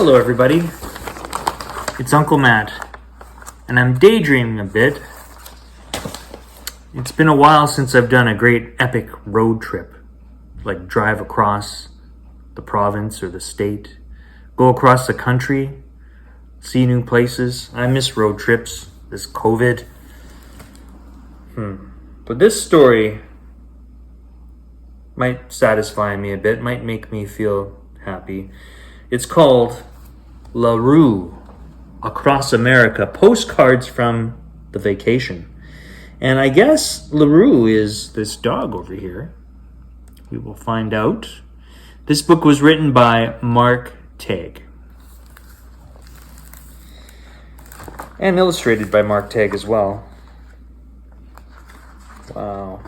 Hello everybody, it's Uncle Matt, and I'm daydreaming a bit. It's been a while since I've done a great epic road trip, like drive across the province or the state, go across the country, see new places. I miss road trips, this COVID. But this story might satisfy me a bit, might make me feel happy. It's called LaRue, Across America, Postcards from the Vacation. And I guess LaRue is this dog over here. We will find out. This book was written by Mark Teague. And illustrated by Mark Teague as well. Wow.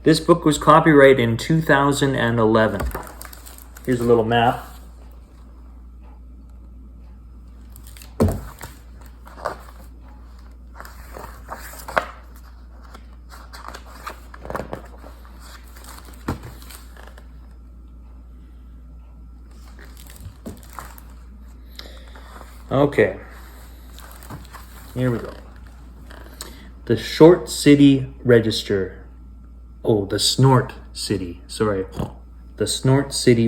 This book was copyrighted in 2011. Here's a little map. Okay, here we go. The Short City Register. The Snort City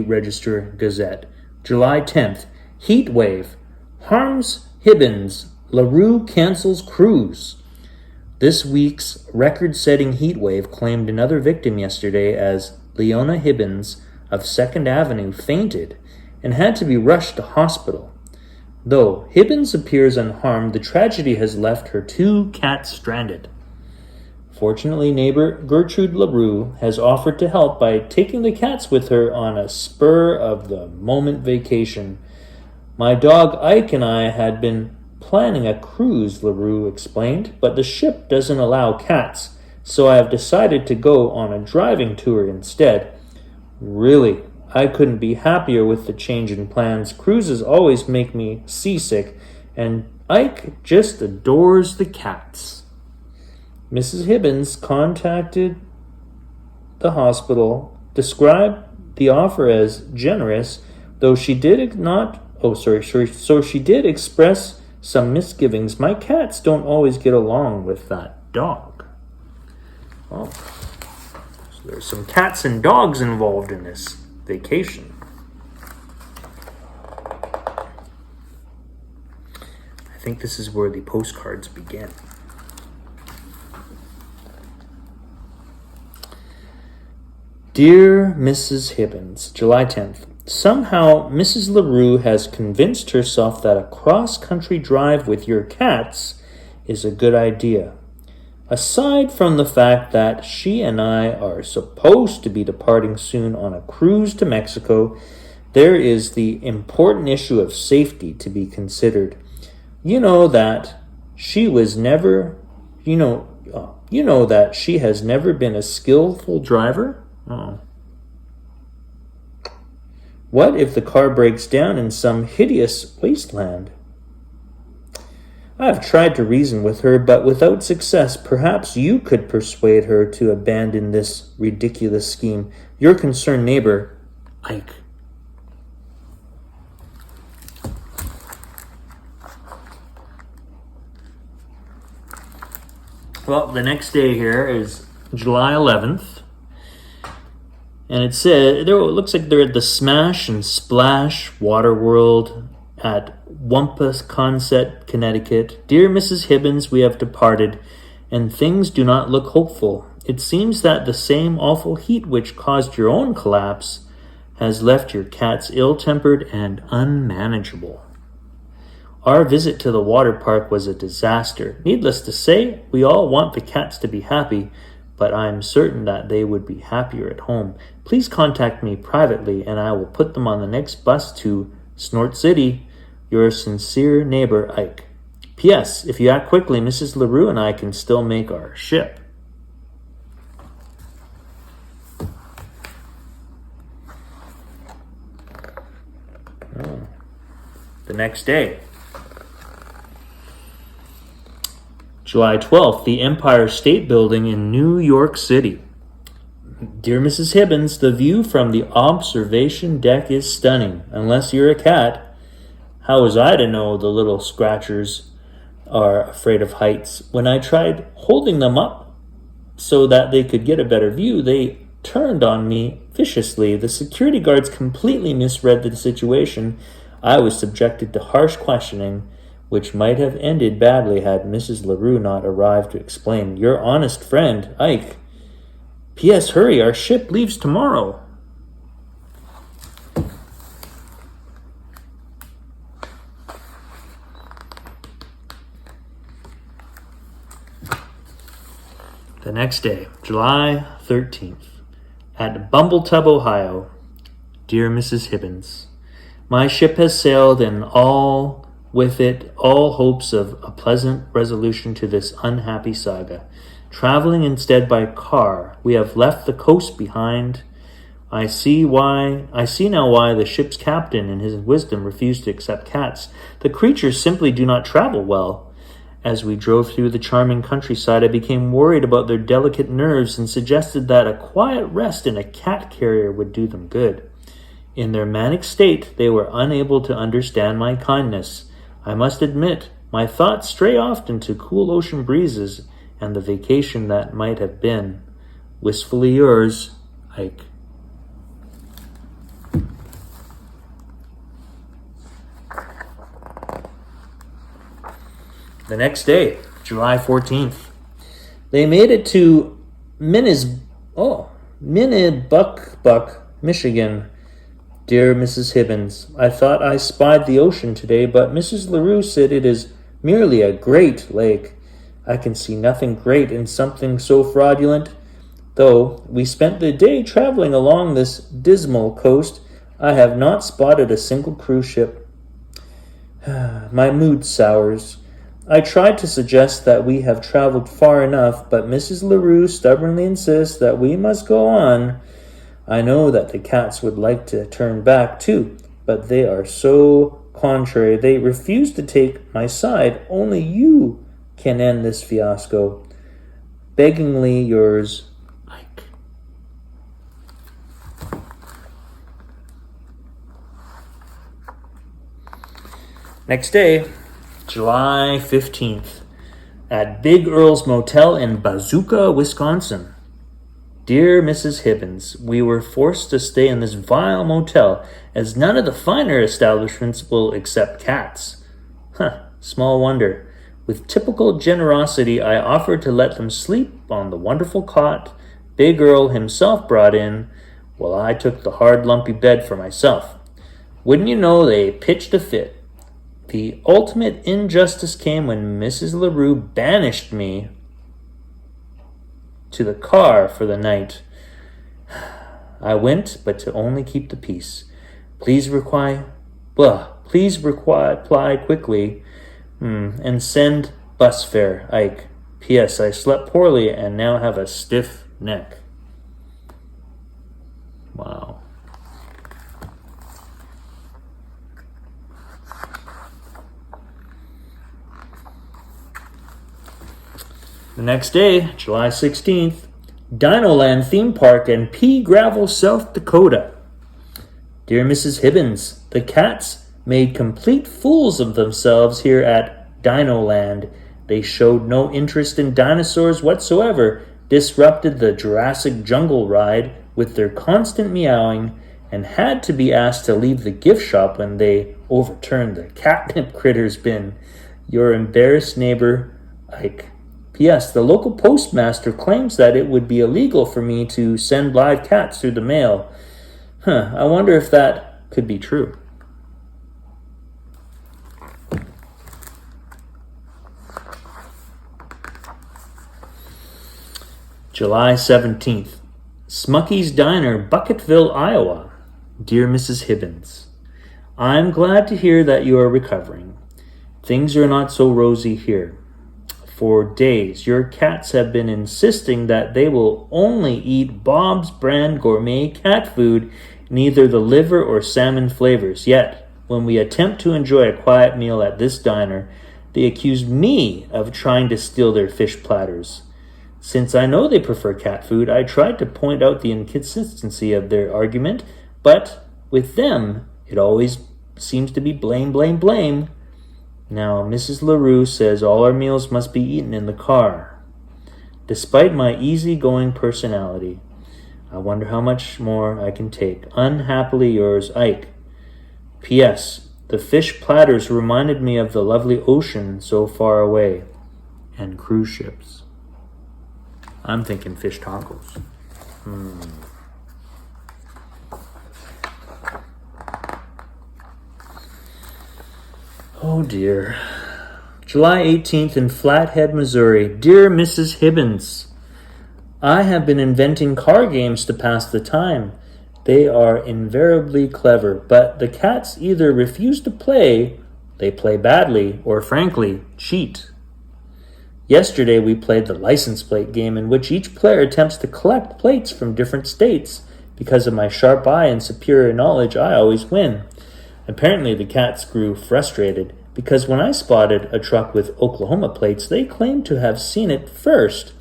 Register Gazette. July 10th. Heat wave. Harms Hibbins. LaRue cancels cruise. This week's record-setting heat wave claimed another victim yesterday as Leona Hibbins of 2nd Avenue fainted and had to be rushed to hospital. Though Hibbins appears unharmed, the tragedy has left her 2 cats stranded. Fortunately, neighbor Gertrude LaRue has offered to help by taking the cats with her on a spur-of-the-moment vacation. My dog Ike and I had been planning a cruise, LaRue explained, but the ship doesn't allow cats, so I have decided to go on a driving tour instead. Really, I couldn't be happier with the change in plans. Cruises always make me seasick, and Ike just adores the cats. Mrs. Hibbins contacted the hospital, described the offer as generous, though she did she did express some misgivings. My cats don't always get along with that dog. Oh, so there's some cats and dogs involved in this vacation. I think this is where the postcards begin. Dear Mrs. Hibbins, July 10th. Somehow, Mrs. LaRue has convinced herself that a cross-country drive with your cats is a good idea. Aside from the fact that she and I are supposed to be departing soon on a cruise to Mexico, there is the important issue of safety to be considered. You know that she has never been a skillful driver? Oh. What if the car breaks down in some hideous wasteland? I have tried to reason with her, but without success. Perhaps you could persuade her to abandon this ridiculous scheme. Your concerned neighbor, Ike. Well, the next day here is July 11th. And it looks like they're at the Smash and Splash Water World at Wampusconset, Connecticut. Dear Mrs. Hibbins, we have departed, and things do not look hopeful. It seems that the same awful heat which caused your own collapse has left your cats ill-tempered and unmanageable. Our visit to the water park was a disaster. Needless to say, we all want the cats to be happy, but I am certain that they would be happier at home. Please contact me privately, and I will put them on the next bus to Snort City. Your sincere neighbor, Ike. P.S. If you act quickly, Mrs. LaRue and I can still make our ship. The next day. July 12th, the Empire State Building in New York City. Dear Mrs. Hibbins, the view from the observation deck is stunning, unless you're a cat. How was I to know the little scratchers are afraid of heights? When I tried holding them up so that they could get a better view, they turned on me viciously. The security guards completely misread the situation. I was subjected to harsh questioning, which might have ended badly had Mrs. LaRue not arrived to explain. Your honest friend, Ike. P.S. Hurry, our ship leaves tomorrow. The next day, July 13th, at Bumbletub, Ohio. Dear Mrs. Hibbins, my ship has sailed, and all with it all hopes of a pleasant resolution to this unhappy saga. Traveling instead by car, we have left the coast behind. I see now why the ship's captain in his wisdom refused to accept cats. The creatures simply do not travel well. As we drove through the charming countryside, I became worried about their delicate nerves and suggested that a quiet rest in a cat carrier would do them good. In their manic state, they were unable to understand my kindness. I must admit, my thoughts stray often to cool ocean breezes and the vacation that might have been. Wistfully yours, Ike. The next day, July 14th, they made it to Minnebuck, Michigan. Dear Mrs. Hibbins, I thought I spied the ocean today, but Mrs. LaRue said it is merely a great lake. I can see nothing great in something so fraudulent. Though we spent the day traveling along this dismal coast, I have not spotted a single cruise ship. My mood sours. I tried to suggest that we have traveled far enough, but Mrs. LaRue stubbornly insists that we must go on. I know that the cats would like to turn back too, but they are so contrary. They refuse to take my side. Only you can end this fiasco. Beggingly yours, Ike. Next day, July 15th, at Big Earl's Motel in Bazooka, Wisconsin. Dear Mrs. Hibbins, we were forced to stay in this vile motel as none of the finer establishments will accept cats. Small wonder. With typical generosity, I offered to let them sleep on the wonderful cot Big Earl himself brought in, while I took the hard, lumpy bed for myself. Wouldn't you know, they pitched a fit. The ultimate injustice came when Mrs. LaRue banished me to the car for the night. I went, but to only keep the peace. Please reply quickly, and send bus fare, Ike. P.S. I slept poorly and now have a stiff neck. Wow. The next day, July 16th, Dinoland Theme Park in Pea Gravel, South Dakota. Dear Mrs. Hibbins, the cats made complete fools of themselves here at Dinoland. They showed no interest in dinosaurs whatsoever, disrupted the Jurassic Jungle ride with their constant meowing, and had to be asked to leave the gift shop when they overturned the catnip critters bin. Your embarrassed neighbor, Ike. P.S. The local postmaster claims that it would be illegal for me to send live cats through the mail. I wonder if that could be true. July 17th. Smucky's Diner, Bucketville, Iowa. Dear Mrs. Hibbins, I'm glad to hear that you are recovering. Things are not so rosy here. For days, your cats have been insisting that they will only eat Bob's brand gourmet cat food, neither the liver or salmon flavors. Yet, when we attempt to enjoy a quiet meal at this diner, they accuse me of trying to steal their fish platters. Since I know they prefer cat food, I tried to point out the inconsistency of their argument, but with them, it always seems to be blame, blame, blame. Now, Mrs. LaRue says all our meals must be eaten in the car. Despite my easygoing personality, I wonder how much more I can take. Unhappily yours, Ike. P.S. The fish platters reminded me of the lovely ocean so far away. And cruise ships. I'm thinking fish tacos. Oh dear. July 18th in Flathead, Missouri. Dear Mrs. Hibbins, I have been inventing car games to pass the time. They are invariably clever, but the cats either refuse to play, they play badly, or frankly, cheat. Yesterday we played the license plate game in which each player attempts to collect plates from different states. Because of my sharp eye and superior knowledge, I always win. Apparently the cats grew frustrated, because when I spotted a truck with Oklahoma plates, they claimed to have seen it first.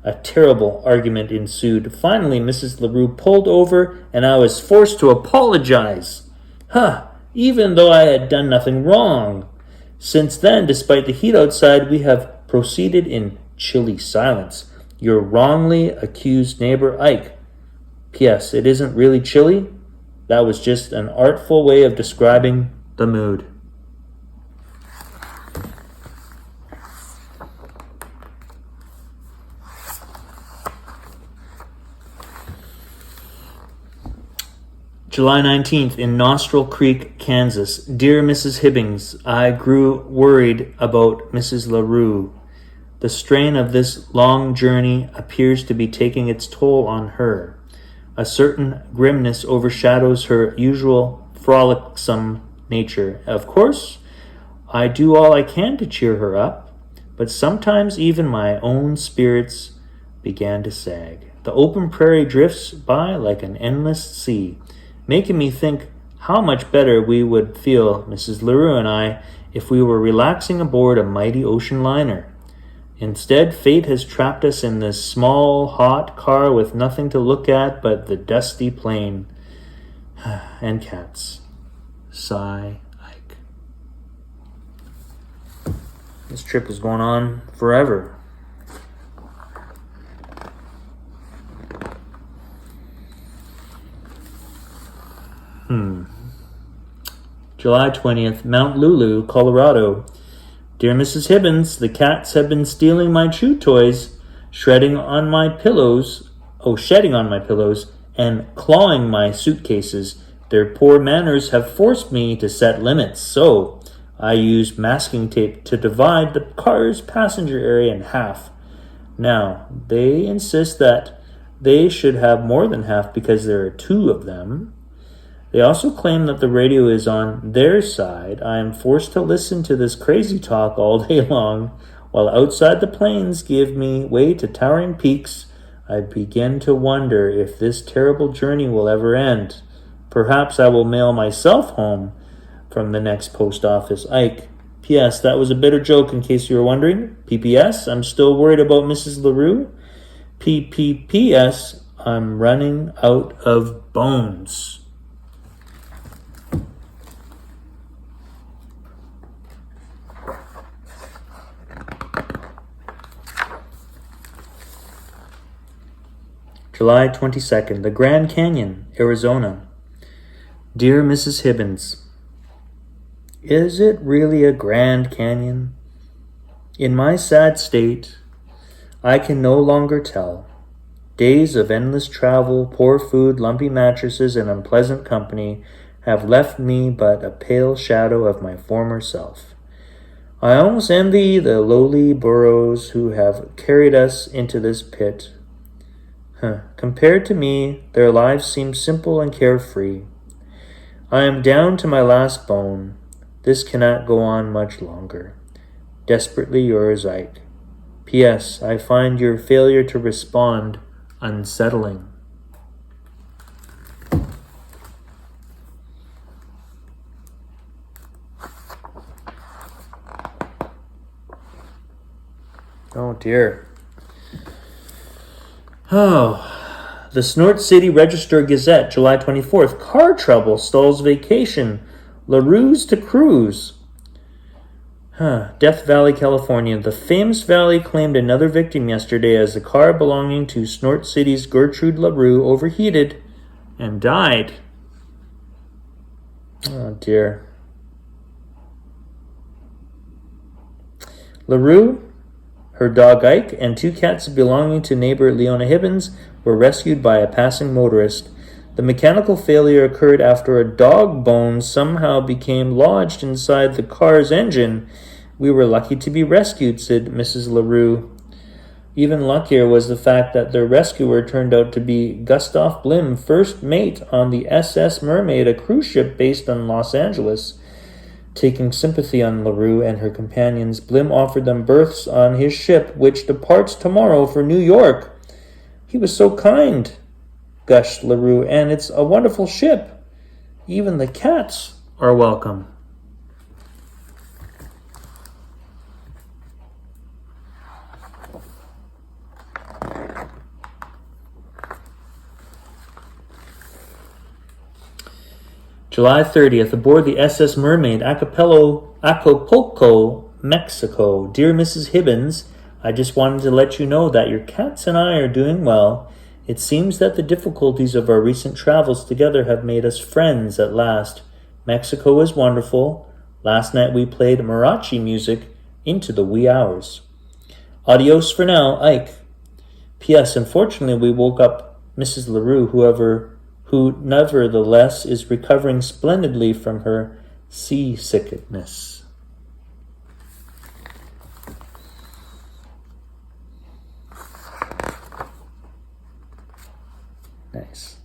A terrible argument ensued. Finally, Mrs. LaRue pulled over, and I was forced to apologize. Even though I had done nothing wrong. Since then, despite the heat outside, we have proceeded in chilly silence. Your wrongly accused neighbor, Ike. P.S. It isn't really chilly. That was just an artful way of describing the mood. July 19th in Nostril Creek, Kansas. Dear Mrs. Hibbings, I grew worried about Mrs. LaRue. The strain of this long journey appears to be taking its toll on her. A certain grimness overshadows her usual frolicsome nature. Of course, I do all I can to cheer her up, but sometimes even my own spirits began to sag. The open prairie drifts by like an endless sea, making me think how much better we would feel, Mrs. LaRue and I, if we were relaxing aboard a mighty ocean liner. Instead, fate has trapped us in this small, hot car with nothing to look at but the dusty plain and cats. Sigh, Ike. This trip is going on forever. July 20th, Mount Lulu, Colorado. Dear Mrs. Hibbins, the cats have been stealing my chew toys, shedding on my pillows, and clawing my suitcases. Their poor manners have forced me to set limits, so I used masking tape to divide the car's passenger area in half. Now, they insist that they should have more than half because there are two of them. They also claim that the radio is on their side. I am forced to listen to this crazy talk all day long, while outside the plains give me way to towering peaks. I begin to wonder if this terrible journey will ever end. Perhaps I will mail myself home from the next post office. Ike. P.S. That was a bitter joke in case you were wondering. P.P.S. I'm still worried about Mrs. LaRue. P.P.P.S. I'm running out of bones. July 22nd, the Grand Canyon, Arizona. Dear Mrs. Hibbins, is it really a Grand Canyon? In my sad state, I can no longer tell. Days of endless travel, poor food, lumpy mattresses, and unpleasant company have left me but a pale shadow of my former self. I almost envy the lowly burros who have carried us into this pit. Compared to me, their lives seem simple and carefree. I am down to my last bone. This cannot go on much longer. Desperately yours, Ike. P.S. I find your failure to respond unsettling. Oh dear. Oh, the Snort City Register Gazette, July 24th. Car trouble stalls vacation. LaRue's to cruise. Death Valley, California. The famous valley claimed another victim yesterday as the car belonging to Snort City's Gertrude LaRue overheated and died. Oh, dear. LaRue, her dog Ike, and 2 cats belonging to neighbor Leona Hibbins were rescued by a passing motorist. The mechanical failure occurred after a dog bone somehow became lodged inside the car's engine. We were lucky to be rescued, said Mrs. LaRue. Even luckier was the fact that their rescuer turned out to be Gustav Blim, first mate on the SS Mermaid, a cruise ship based on Los Angeles. Taking sympathy on LaRue and her companions, Blim offered them berths on his ship, which departs tomorrow for New York. He was so kind, gushed LaRue, and it's a wonderful ship. Even the cats are welcome. July 30th, aboard the SS Mermaid, Acapulco, Mexico. Dear Mrs. Hibbins, I just wanted to let you know that your cats and I are doing well. It seems that the difficulties of our recent travels together have made us friends at last. Mexico is wonderful. Last night we played mariachi music into the wee hours. Adios for now, Ike. P.S. Unfortunately, we woke up Mrs. LaRue, who nevertheless is recovering splendidly from her seasickness. Nice.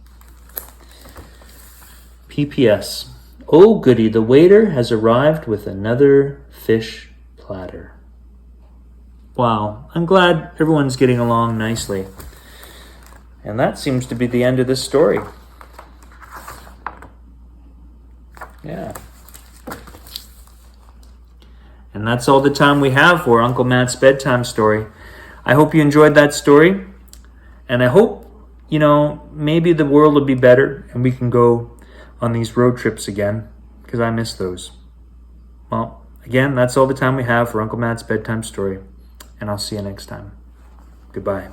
P.P.S. Oh goody, the waiter has arrived with another fish platter. Wow, I'm glad everyone's getting along nicely. And that seems to be the end of this story. Yeah. And that's all the time we have for Uncle Matt's bedtime story. I hope you enjoyed that story. And I hope, maybe the world will be better and we can go on these road trips again, because I miss those. Well, again, that's all the time we have for Uncle Matt's bedtime story. And I'll see you next time. Goodbye.